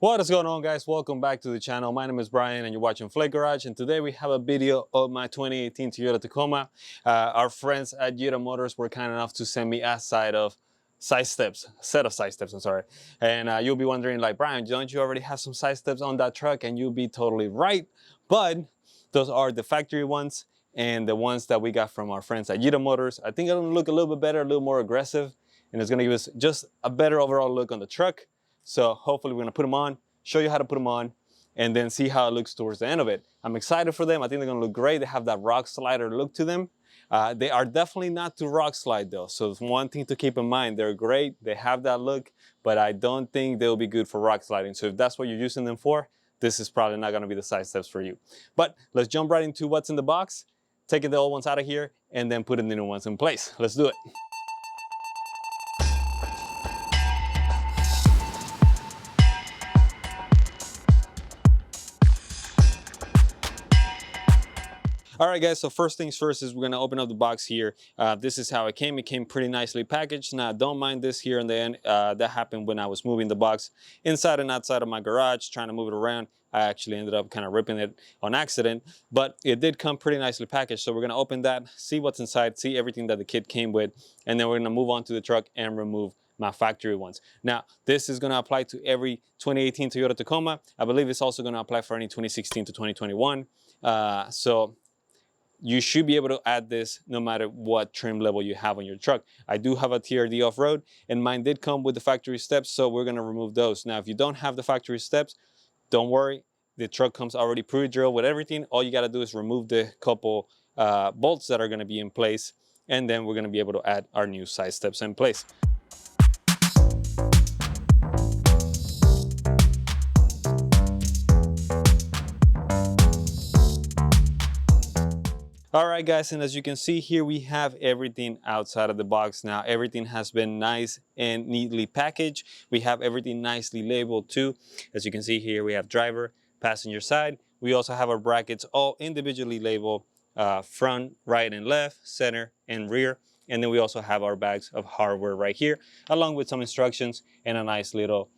What is going on, guys? Welcome back to the channel. My name is Brian and you're watching Flake Garage, and today we have a video of my 2018 Toyota Tacoma. Our friends at Yita Motors were kind enough to send me a set of side steps, I'm sorry. And you'll be wondering, like, Brian, don't you already have some side steps on that truck? And you'll be totally right, but those are the factory ones and the ones that we got from our friends at Yita Motors. I think it'll look a little bit better, a little more aggressive, and it's gonna give us just a better overall look on the truck. So hopefully we're gonna put them on, show you how to put them on, and then see how it looks towards the end of it. I'm excited for them. I think they're gonna look great. They have that rock slider look to them. They are definitely not to rock slide though. So one thing to keep in mind, they're great. They have that look, but I don't think they'll be good for rock sliding. So if that's what you're using them for, this is probably not gonna be the side steps for you. But let's jump right into what's in the box, taking the old ones out of here, and then putting the new ones in place. Let's do it. All right, guys, so first things first is we're gonna open up the box here. This is how it came. It came pretty nicely packaged. Now, don't mind this here and then. That happened when I was moving the box inside and outside of my garage, trying to move it around. I actually ended up kind of ripping it on accident, but it did come pretty nicely packaged. So we're gonna open that, see what's inside, see everything that the kit came with, and then we're gonna move on to the truck and remove my factory ones. Now, this is gonna apply to every 2018 Toyota Tacoma. I believe it's also gonna apply for any 2016 to 2021. So you should be able to add this no matter what trim level you have on your truck. I do have a TRD off-road, and mine did come with the factory steps, so we're gonna remove those. Now, if you don't have the factory steps, don't worry. The truck comes already pre-drilled with everything. All you gotta do is remove the couple bolts that are gonna be in place, and then we're gonna be able to add our new side steps in place. All right, guys, and as you can see here, we have everything outside of the box now. Everything has been nice and neatly packaged. We have everything nicely labeled too. As you can see here, we have driver, passenger side. We also have our brackets all individually labeled, front, right, and left, center, and rear. And then we also have our bags of hardware right here, along with some instructions and a nice little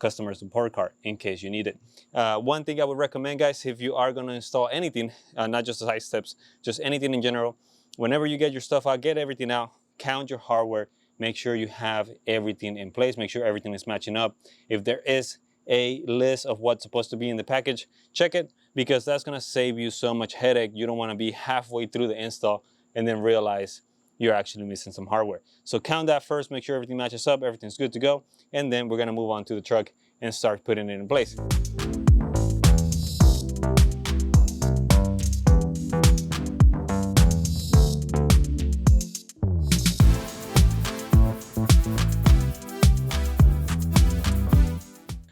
customer support card in case you need it. One thing I would recommend, guys, if you are going to install anything, not just the side steps, just anything in general, whenever you get your stuff out, get everything out, count your hardware, make sure you have everything in place, make sure everything is matching up. If there is a list of what's supposed to be in the package, check it, because that's going to save you so much headache. You don't want to be halfway through the install and then realize you're actually missing some hardware. So count that first, make sure everything matches up, everything's good to go, and then we're gonna move on to the truck and start putting it in place.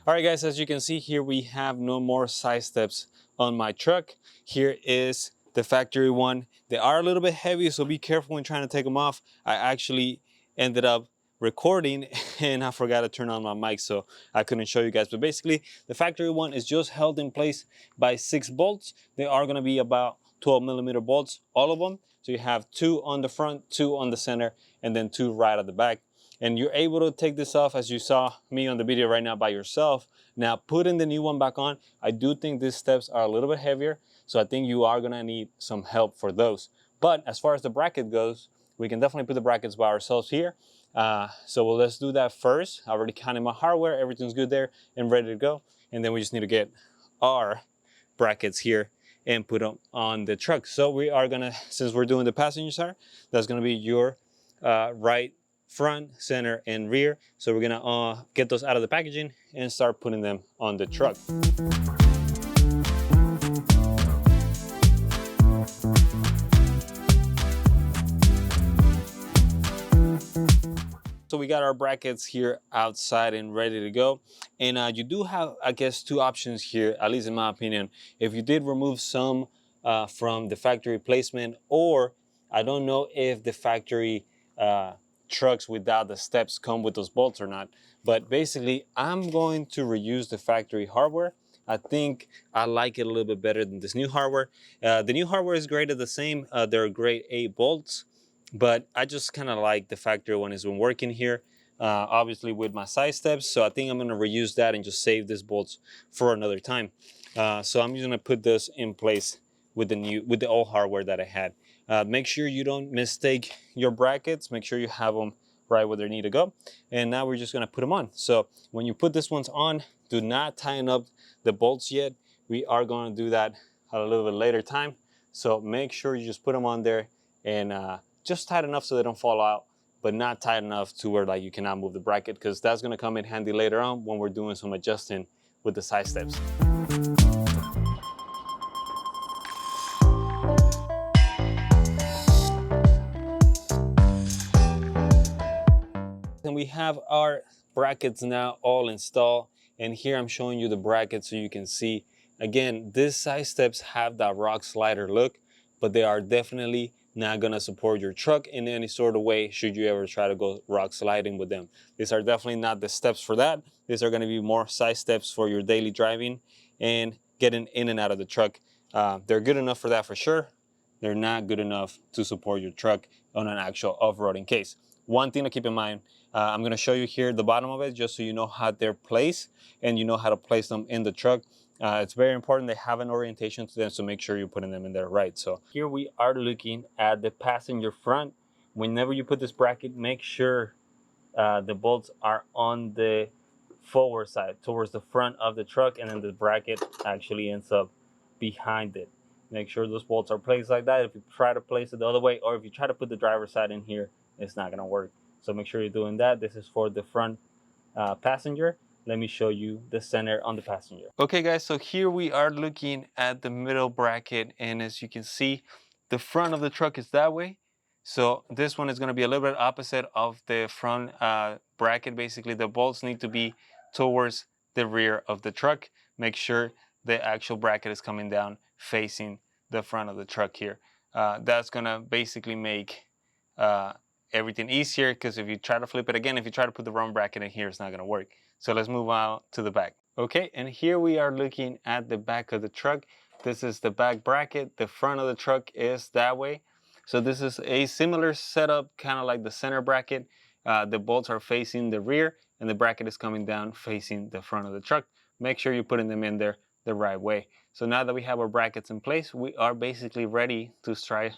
All right, guys, as you can see here, we have no more side steps on my truck. Here is the factory one. They are a little bit heavy, so be careful when trying to take them off. I actually ended up recording and I forgot to turn on my mic, so I couldn't show you guys. But basically, the factory one is just held in place by 6 bolts. They are gonna be about 12mm bolts, all of them. So you have 2 on the front, 2 on the center, and then 2 right at the back. And you're able to take this off, as you saw me on the video right now, by yourself. Now, putting the new one back on, I do think these steps are a little bit heavier, so I think you are gonna need some help for those. But as far as the bracket goes, we can definitely put the brackets by ourselves here. So let's do that first. I already counted my hardware, everything's good there and ready to go. And then we just need to get our brackets here and put them on the truck. So we are gonna, since we're doing the passenger side, that's gonna be your right, front, center, and rear. So we're gonna get those out of the packaging and start putting them on the truck. So we got our brackets here outside and ready to go. And you do have, I guess, 2 options here, at least in my opinion. If you did remove some from the factory placement, or I don't know if the factory trucks without the steps come with those bolts or not, but basically I'm going to reuse the factory hardware. I think I like it a little bit better than this new hardware. The new hardware is graded the same. They're grade A bolts, but I just kind of like the factory one. It's been working here. obviously with my side steps. So I think I'm gonna reuse that and just save these bolts for another time. So I'm just gonna put this in place with the old hardware that I had. Make sure you don't mistake your brackets. Make sure you have them right where they need to go. And now we're just gonna put them on. So when you put this ones on, do not tighten up the bolts yet. We are gonna do that at a little bit later time. So make sure you just put them on there and just tight enough so they don't fall out, but not tight enough to where like you cannot move the bracket, because that's gonna come in handy later on when we're doing some adjusting with the side steps. And we have our brackets now all installed, and here I'm showing you the brackets so you can see. Again, these side steps have that rock slider look, but they are definitely not gonna support your truck in any sort of way should you ever try to go rock sliding with them. These are definitely not the steps for that. These are gonna be more side steps for your daily driving and getting in and out of the truck. They're good enough for that for sure. They're not good enough to support your truck on an actual off-roading case. One thing to keep in mind, I'm gonna show you here the bottom of it just so you know how they're placed and you know how to place them in the truck. It's very important they have an orientation to them, so make sure you're putting them in there right. So here we are looking at the passenger front. Whenever you put this bracket, make sure the bolts are on the forward side towards the front of the truck, and then the bracket actually ends up behind it. Make sure those bolts are placed like that. If you try to place it the other way, or if you try to put the driver's side in here, it's not gonna work. So make sure you're doing that. This is for the front passenger. Let me show you the center on the passenger. Okay guys, so here we are looking at the middle bracket, and as you can see, the front of the truck is that way. So this one is gonna be a little bit opposite of the front bracket. Basically, the bolts need to be towards the rear of the truck. Make sure the actual bracket is coming down facing the front of the truck here. That's gonna basically make everything easier, because if you try to flip it again, if you try to put the wrong bracket in here, it's not gonna work. So let's move on to the back. Okay, and here we are looking at the back of the truck. This is the back bracket. The front of the truck is that way. So this is a similar setup, kind of like the center bracket. The bolts are facing the rear, and the bracket is coming down facing the front of the truck. Make sure you're putting them in there the right way. So now that we have our brackets in place, we are basically ready to try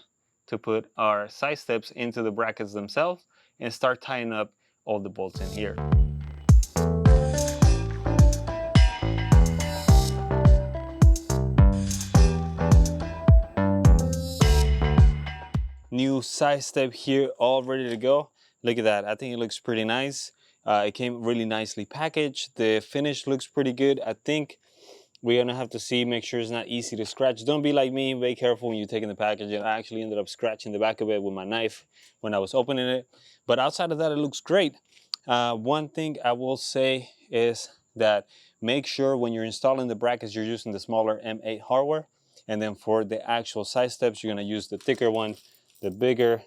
to put our side steps into the brackets themselves and start tying up all the bolts in here. New side step here, all ready to go. Look at that. I think it looks pretty nice. It came really nicely packaged. The finish looks pretty good. I think we're gonna have to see, make sure it's not easy to scratch. Don't be like me, be careful when you're taking the package. I actually ended up scratching the back of it with my knife when I was opening it. But outside of that, it looks great. One thing I will say is that make sure when you're installing the brackets, you're using the smaller M8 hardware. And then for the actual side steps, you're gonna use the thicker one, the bigger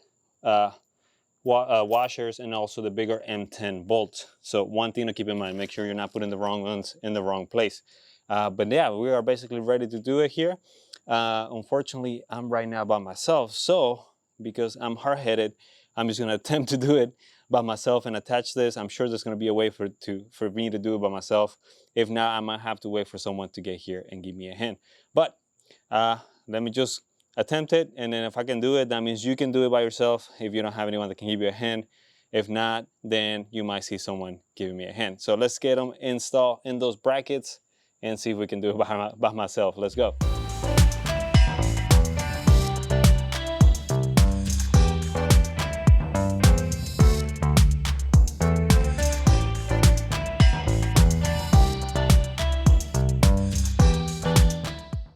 washers, and also the bigger M10 bolts. So one thing to keep in mind, make sure you're not putting the wrong ones in the wrong place. But yeah, we are basically ready to do it here. Unfortunately, I'm right now by myself. So because I'm hard-headed, I'm just gonna attempt to do it by myself and attach this. I'm sure there's gonna be a way for me to do it by myself. If not, I might have to wait for someone to get here and give me a hand. But let me just attempt it, and then if I can do it, that means you can do it by yourself if you don't have anyone that can give you a hand. If not, then you might see someone giving me a hand. So let's get them installed in those brackets and see if we can do it by myself. Let's go.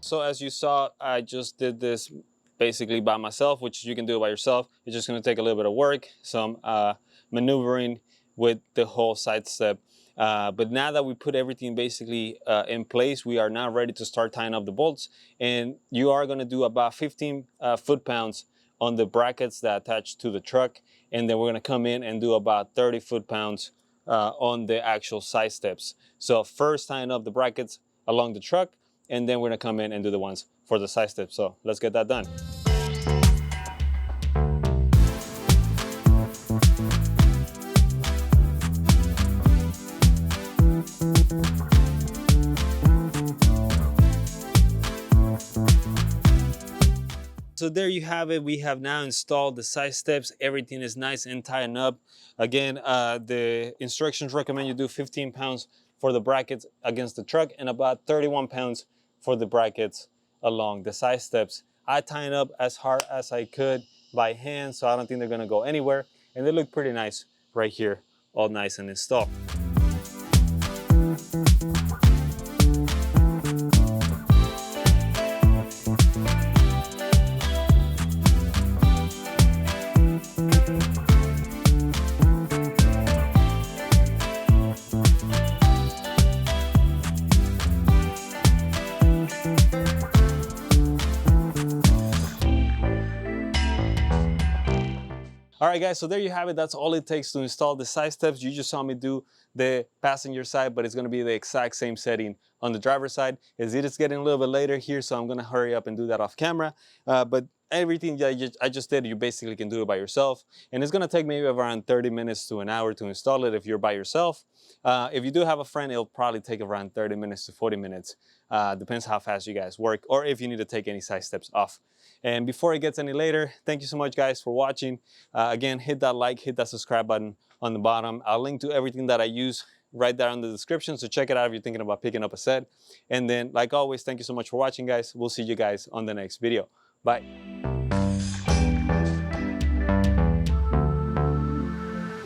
So as you saw, I just did this basically by myself, which you can do it by yourself. It's just gonna take a little bit of work, some maneuvering with the whole side step. But now that we put everything basically in place, we are now ready to start tying up the bolts. And you are gonna do about 15 foot-pounds on the brackets that attach to the truck. And then we're gonna come in and do about 30 foot-pounds on the actual side steps. So first tying up the brackets along the truck, and then we're gonna come in and do the ones for the side steps. So let's get that done. So there you have it. We have now installed the side steps. Everything is nice and tightened up. Again, the instructions recommend you do 15 pounds for the brackets against the truck and about 31 pounds for the brackets along the side steps. I tightened up as hard as I could by hand, so I don't think they're gonna go anywhere. And they look pretty nice right here, all nice and installed. All right, guys, so there you have it. That's all it takes to install the side steps. You just saw me do the passenger side, but it's gonna be the exact same setting on the driver's side. It is getting a little bit later here, so I'm gonna hurry up and do that off camera. But everything that I just did, you basically can do it by yourself. And it's gonna take maybe around 30 minutes to an hour to install it if you're by yourself. If you do have a friend, it'll probably take around 30 minutes to 40 minutes. Depends how fast you guys work or if you need to take any side steps off. And before it gets any later, thank you so much, guys, for watching. Again, hit that like, hit that subscribe button on the bottom. I'll link to everything that I use right there in the description, so check it out if you're thinking about picking up a set. And then, like always, thank you so much for watching, guys. We'll see you guys on the next video. Bye.